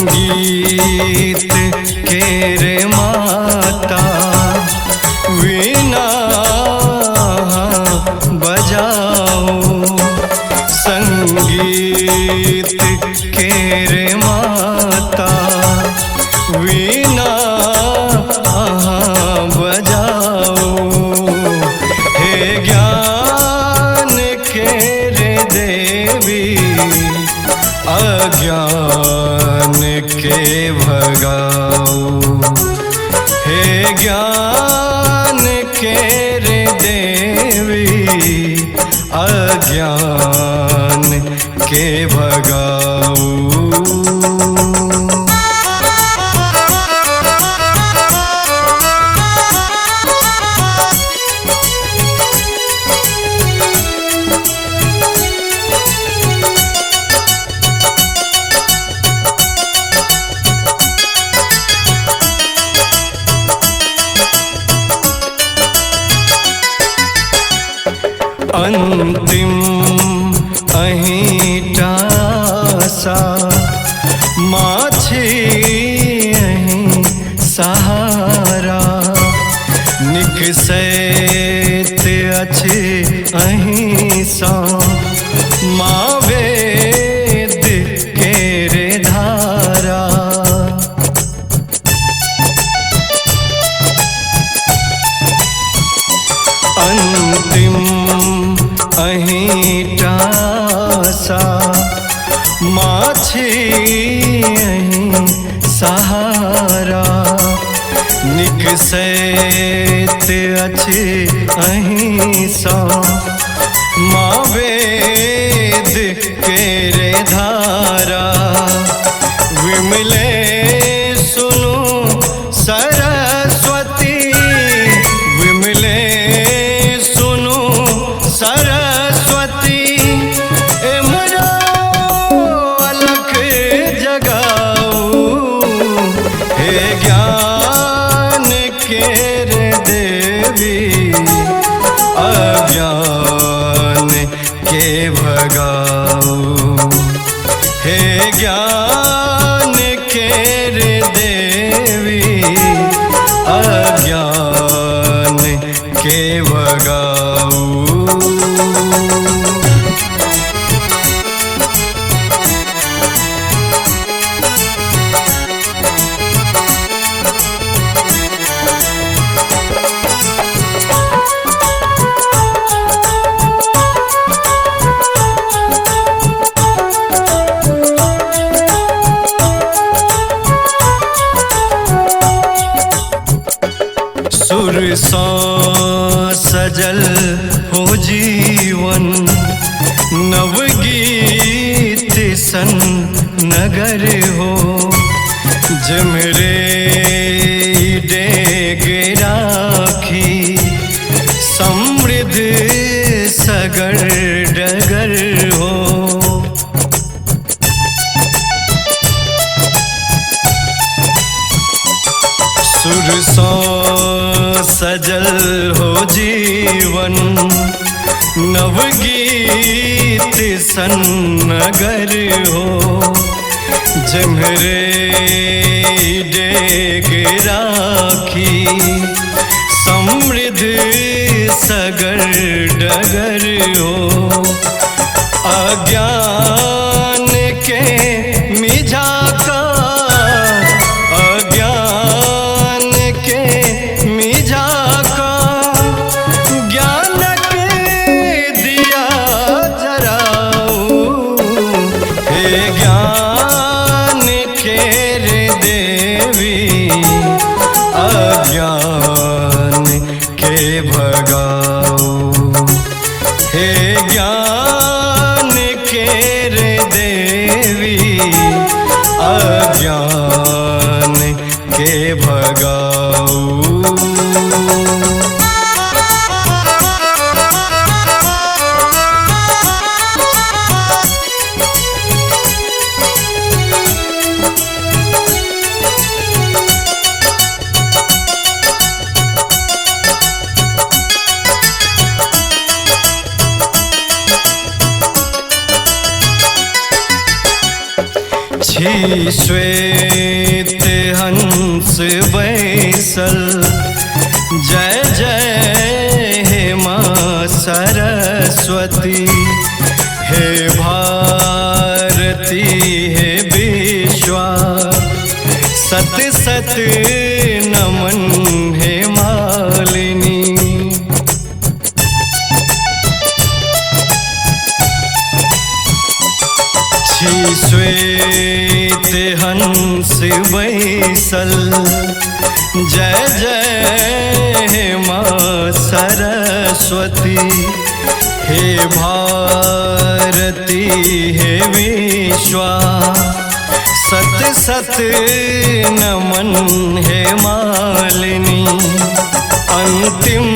संगीत के रे माता वीणा बजाओ, संगीत के रे माता वीणा बजाओ। हे ज्ञान के रे देवी अज्ञान के भगाओ, हे ज्ञान के रे देवी अज्ञान के भगाओ। अंतिम अहिंटा सा माछी अहीं सहारा, निकसैत अच्छे अहीं सा माँ वेद के रे धारा। अंतिम अहिंटा सा माछी अहीं सहारा, निकसैत अच्छे अहीं सा माँ वेद के रे धारा। विमले सुनो सरस्वती, विमले सुनो सरस्वती, एमरा अलख जगाओ। हे ज्ञान के रे देवी अज्ञान के भगाओ, हे ज्ञान के रे देवी अज्ञान के भगाओ। सुर सौ सजल हो जीवन, नवगीत सन नगर हो, जमरे डेग राखी समृद्ध सगर डगर हो। सुर सौ सजल हो जीवन, नवगीत सन नगर हो, जमरे डेग राखी समृद्ध सगर डगर हो। अज्ञान के मिझा का, अज्ञान के मिझा का, ज्ञान के दिया जराओ। हे ज्ञान के रे देवी अज्ञान के भगाओ, हे ज्ञान के रे देवी अज्ञान के भगाओ। श्वेत हंस बैसल, जय जय हे माँ सरस्वती। हे भारती हे विश्वा, सत सत नमन हे मालिनी। श्वेत हंस बैसल, जय जय हे माँ सरस्वती। हे भारती हे विश्वा, सत सत नमन हे मालिनी। अंतिम